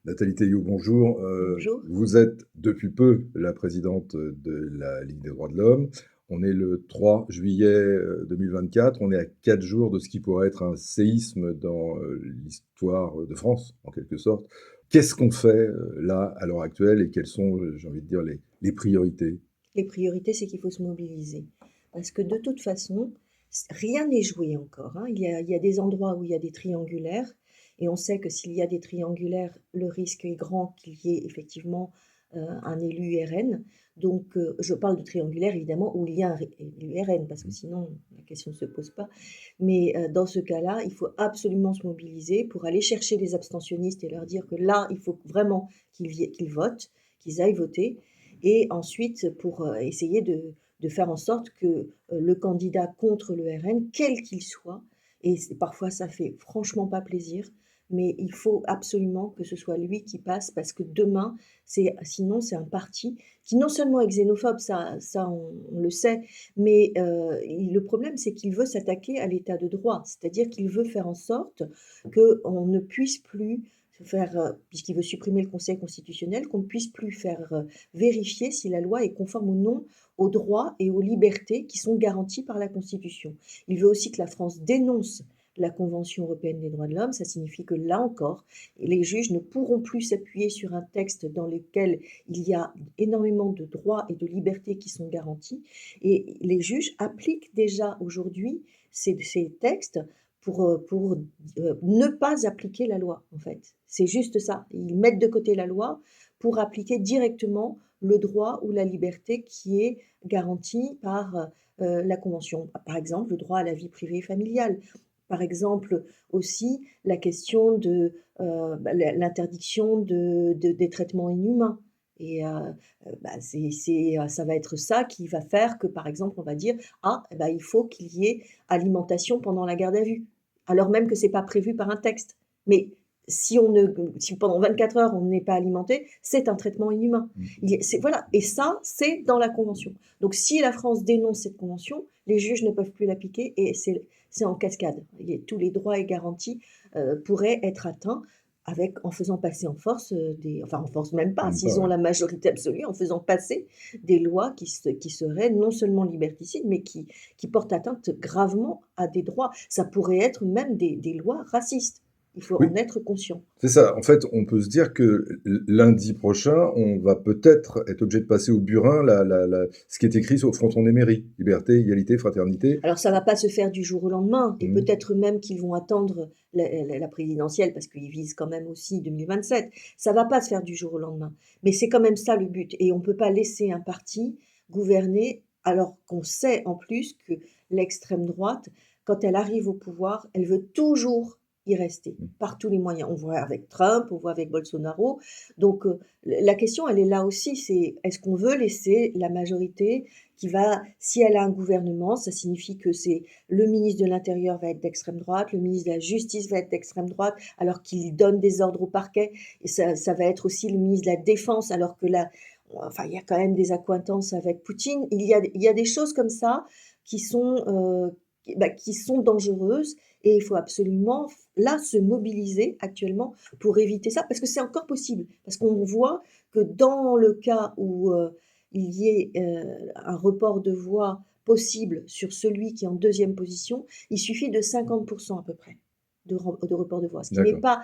Nathalie Théiot, bonjour. Bonjour. Vous êtes depuis peu la présidente de la Ligue des droits de l'homme. On est le 3 juillet 2024. On est à 4 jours de ce qui pourrait être un séisme dans l'histoire de France, en quelque sorte. Qu'est-ce qu'on fait là, à l'heure actuelle, et quelles sont, j'ai envie de dire, les priorités? Les priorités, c'est qu'il faut se mobiliser. Parce que de toute façon, rien n'est joué encore, hein. Il y a des endroits où il y a des triangulaires, et on sait que s'il y a des triangulaires, le risque est grand qu'il y ait effectivement un élu RN. Donc, je parle de triangulaire évidemment où il y a un élu RN, parce que sinon la question ne se pose pas. Mais dans ce cas-là, il faut absolument se mobiliser pour aller chercher les abstentionnistes et leur dire que là, il faut vraiment qu'ils votent, qu'ils aillent voter. Et ensuite, pour essayer de faire en sorte que le candidat contre le RN, quel qu'il soit, et parfois ça fait franchement pas plaisir, mais il faut absolument que ce soit lui qui passe, parce que demain, sinon c'est un parti qui non seulement est xénophobe, ça on le sait, mais le problème c'est qu'il veut s'attaquer à l'état de droit, c'est-à-dire qu'il veut faire en sorte qu'on ne puisse plus faire, puisqu'il veut supprimer le Conseil constitutionnel, qu'on ne puisse plus faire vérifier si la loi est conforme ou non aux droits et aux libertés qui sont garantis par la Constitution. Il veut aussi que la France dénonce la Convention européenne des droits de l'homme. Ça signifie que là encore, les juges ne pourront plus s'appuyer sur un texte dans lequel il y a énormément de droits et de libertés qui sont garantis. Et les juges appliquent déjà aujourd'hui ces textes pour ne pas appliquer la loi, en fait. C'est juste ça. Ils mettent de côté la loi pour appliquer directement le droit ou la liberté qui est garantie par la Convention. Par exemple, le droit à la vie privée et familiale. Par exemple, aussi la question de l'interdiction des traitements inhumains. Et ça va être ça qui va faire que, par exemple, on va dire, ah, il faut qu'il y ait alimentation pendant la garde à vue, alors même que ce n'est pas prévu par un texte. Mais si pendant 24 heures on n'est pas alimenté, c'est un traitement inhumain. Voilà. Et ça, c'est dans la Convention. Donc si la France dénonce cette Convention, les juges ne peuvent plus l'appliquer, et c'est en cascade. Tous les droits et garanties pourraient être atteints en faisant passer en force, enfin en force même pas, Même pas, s'ils ont ouais. la majorité absolue, en faisant passer des lois qui seraient non seulement liberticides, mais qui portent atteinte gravement à des droits. Ça pourrait être même des lois racistes. Il faut Oui, en être conscient. c'est ça. En fait, on peut se dire que lundi prochain, on va peut-être être obligé de passer au burin ce qui est écrit au fronton des mairies. Liberté, égalité, fraternité. Alors ça ne va pas se faire du jour au lendemain, et Mmh. peut-être même qu'ils vont attendre la présidentielle, parce qu'ils visent quand même aussi 2027. Ça ne va pas se faire du jour au lendemain, mais c'est quand même ça le but, et on ne peut pas laisser un parti gouverner alors qu'on sait en plus que l'extrême droite, quand elle arrive au pouvoir, elle veut toujours y rester, par tous les moyens. On voit avec Trump, on voit avec Bolsonaro. Donc la question, elle est là aussi, c'est est-ce qu'on veut laisser la majorité si elle a un gouvernement, ça signifie que c'est le ministre de l'Intérieur va être d'extrême droite, le ministre de la Justice va être d'extrême droite, alors qu'il donne des ordres au parquet, et ça va être aussi le ministre de la Défense, alors que là, enfin, il y a quand même des accointances avec Poutine. Il y a des choses comme ça qui sont dangereuses, et il faut absolument, là, se mobiliser actuellement pour éviter ça, parce que c'est encore possible, parce qu'on voit que dans le cas où il y ait un report de voix possible sur celui qui est en deuxième position, il suffit de 50% à peu près de report de voix, ce qui n'est D'accord. pas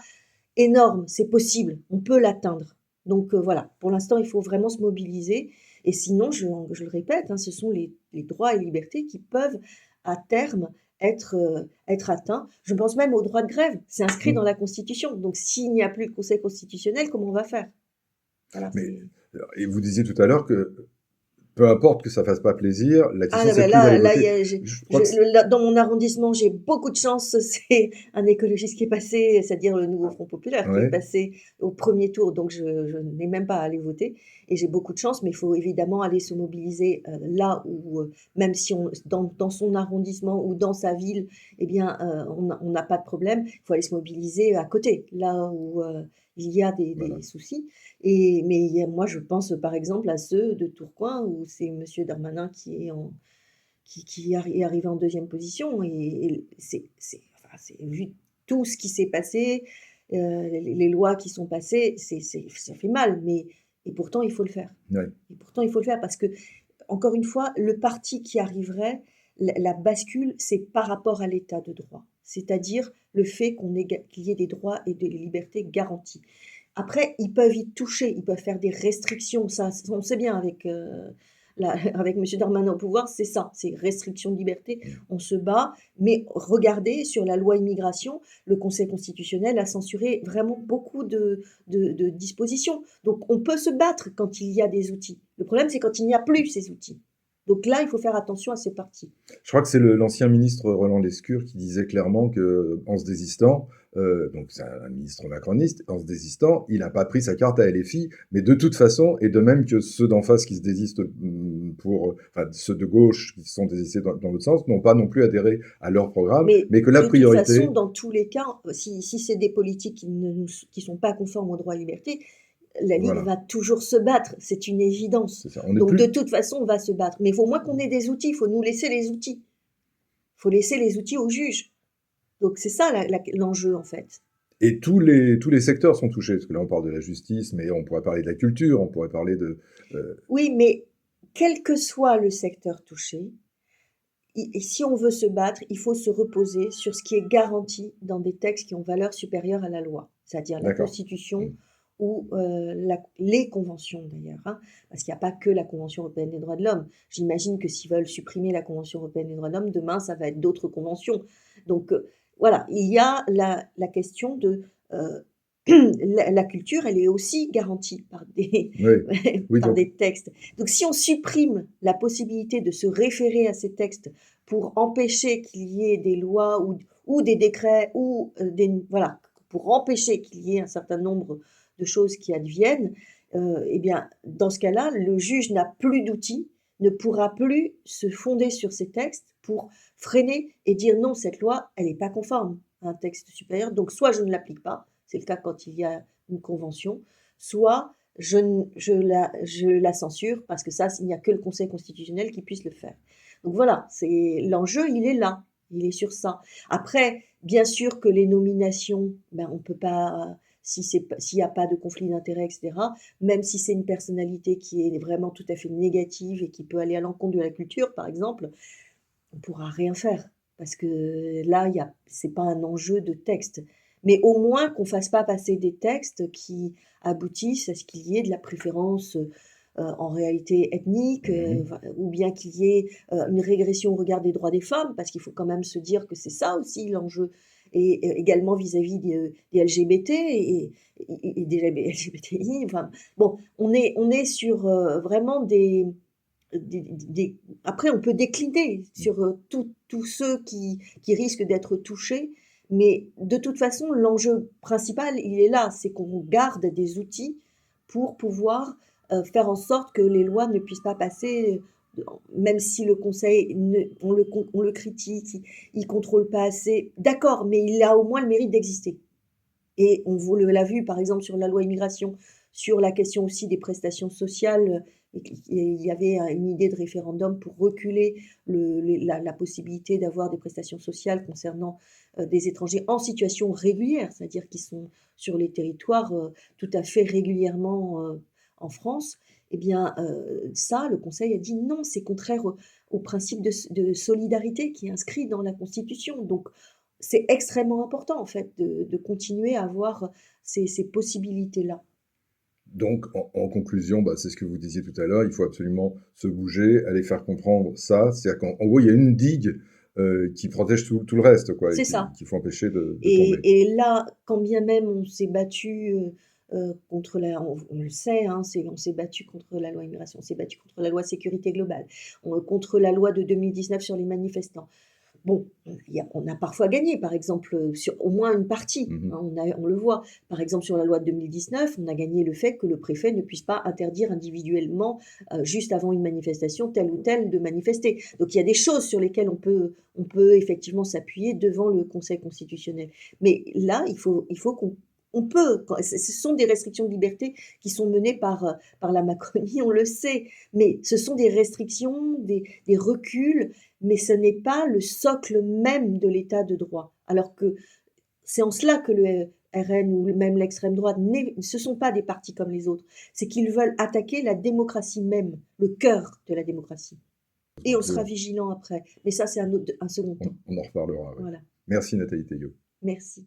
énorme, c'est possible, on peut l'atteindre. Donc voilà, pour l'instant, il faut vraiment se mobiliser, et sinon, je le répète, hein, ce sont les droits et libertés qui peuvent à terme être atteints. Je pense même au droit de grève, c'est inscrit dans Mmh. la Constitution. Donc s'il n'y a plus de Conseil constitutionnel, comment on va faire? Voilà, Mais c'est... et vous disiez tout à l'heure que peu importe que ça fasse pas plaisir, la Ah question là, c'est bah, plus d'aller là, voter. Je crois que dans mon arrondissement, j'ai beaucoup de chance. C'est un écologiste qui est passé, c'est-à-dire le nouveau Front populaire, qui est ouais. passé au premier tour, donc je n'ai même pas à aller voter, et j'ai beaucoup de chance, mais il faut évidemment aller se mobiliser là où, même si dans son arrondissement ou dans sa ville, eh bien, on n'a pas de problème, il faut aller se mobiliser à côté, là où il y a Voilà. des soucis. Mais moi, je pense par exemple à ceux de Tourcoing, où c'est Monsieur Darmanin qui est arrivé en deuxième position, et enfin, vu tout ce qui s'est passé, les lois qui sont passées, ça fait mal, mais et pourtant il faut le faire. Ouais. Et pourtant il faut le faire parce que, encore une fois, le parti qui arriverait, la bascule, c'est par rapport à l'état de droit. C'est-à-dire le fait qu'il y ait des droits et des libertés garantis. Après, ils peuvent y toucher, ils peuvent faire des restrictions, ça, on sait bien avec, avec monsieur Darmanin au pouvoir, c'est ça, c'est restriction de liberté, Mmh. on se bat. Mais regardez, sur la loi immigration, le Conseil constitutionnel a censuré vraiment beaucoup de dispositions. Donc on peut se battre quand il y a des outils. Le problème, c'est quand il n'y a plus ces outils. Donc là, il faut faire attention à ces partis. Je crois que c'est l'ancien ministre Roland Lescure qui disait clairement qu'en se désistant, donc c'est un ministre macroniste, en se désistant, il n'a pas pris sa carte à LFI, mais de toute façon, et de même que ceux d'en face qui se désistent enfin ceux de gauche qui se sont désistés dans l'autre sens, n'ont pas non plus adhéré à leur programme, Mais mais que la de toute façon, priorité, dans tous les cas, si c'est des politiques qui sont pas conformes aux droits et libertés, la Ligue voilà, va toujours se battre, c'est une évidence. c'est ça. On n'est Donc de plus. toute façon, on va se battre. Mais il faut au moins qu'on ait des outils, il faut nous laisser les outils. Il faut laisser les outils aux juges. Donc c'est ça l'enjeu en fait. Et tous les secteurs sont touchés, parce que là on parle de la justice, mais on pourrait parler de la culture, on pourrait parler de... Oui, mais quel que soit le secteur touché, et si on veut se battre, il faut se reposer sur ce qui est garanti dans des textes qui ont valeur supérieure à la loi, c'est-à-dire la D'accord. Constitution Mmh. ou les conventions d'ailleurs, hein, parce qu'il n'y a pas que la Convention européenne des droits de l'homme. J'imagine que s'ils veulent supprimer la Convention européenne des droits de l'homme, demain, ça va être d'autres conventions. Donc voilà, il y a la question de... la culture, elle est aussi garantie par Oui, oui, par donc des textes. Donc si on supprime la possibilité de se référer à ces textes pour empêcher qu'il y ait des lois ou des décrets ou voilà, pour empêcher qu'il y ait un certain nombre de choses qui adviennent, eh bien, dans ce cas-là, le juge n'a plus d'outils, ne pourra plus se fonder sur ces textes pour freiner et dire non, cette loi, elle n'est pas conforme à un texte supérieur, donc soit je ne l'applique pas, c'est le cas quand il y a une convention, soit je la censure parce que ça, il n'y a que le Conseil constitutionnel qui puisse le faire. Donc voilà, l'enjeu, il est là, il est sur ça. Après, bien sûr que les nominations, ben, on peut pas, s'il n'y a pas de conflit d'intérêts, etc., même si c'est une personnalité qui est vraiment tout à fait négative et qui peut aller à l'encontre de la culture, par exemple, on ne pourra rien faire. Parce que là, ce n'est pas un enjeu de texte. Mais au moins qu'on ne fasse pas passer des textes qui aboutissent à ce qu'il y ait de la préférence en réalité ethnique, mmh. ou bien qu'il y ait une régression au regard des droits des femmes, parce qu'il faut quand même se dire que c'est ça aussi l'enjeu. Et également vis-à-vis des LGBT et des LGBTI. Enfin, bon, on est sur vraiment après, on peut décliner sur tous ceux qui risquent d'être touchés, mais de toute façon, l'enjeu principal, il est là, c'est qu'on garde des outils pour pouvoir faire en sorte que les lois ne puissent pas passer, même si le Conseil, on le critique, il ne contrôle pas assez. D'accord, mais il a au moins le mérite d'exister. Et on vous l'a vu, par exemple, sur la loi immigration, sur la question aussi des prestations sociales. Il y avait une idée de référendum pour reculer la possibilité d'avoir des prestations sociales concernant des étrangers en situation régulière, c'est-à-dire qui sont sur les territoires tout à fait régulièrement en France. Eh bien, ça, le Conseil a dit non, c'est contraire au principe de solidarité qui est inscrit dans la Constitution. Donc, c'est extrêmement important, en fait, de continuer à avoir ces possibilités-là. Donc, en conclusion, bah, c'est ce que vous disiez tout à l'heure, il faut absolument se bouger, aller faire comprendre ça. C'est-à-dire qu'en gros, il y a une digue qui protège tout le reste, quoi, et C'est ça. qu'il faut empêcher de tomber. Et là, quand bien même on s'est battu, contre on le sait, hein, on s'est battu contre la loi immigration, on s'est battu contre la loi sécurité globale, contre la loi de 2019 sur les manifestants. Bon, on a parfois gagné, par exemple, sur au moins une partie, Mmh. hein, on le voit. Par exemple, sur la loi de 2019, on a gagné le fait que le préfet ne puisse pas interdire individuellement, juste avant une manifestation, tel ou tel de manifester. Donc il y a des choses sur lesquelles on peut effectivement s'appuyer devant le Conseil constitutionnel. Mais là, il faut on peut, ce sont des restrictions de liberté qui sont menées par la Macronie, on le sait, mais ce sont des restrictions, des reculs, mais ce n'est pas le socle même de l'état de droit. Alors que c'est en cela que RN ou même l'extrême droite, ce ne sont pas des partis comme les autres. C'est qu'ils veulent attaquer la démocratie même, le cœur de la démocratie. Et on sera Bon, vigilant après. Mais ça, c'est un second temps. on en reparlera, ouais. Voilà. Merci Nathalie Théiot. Merci.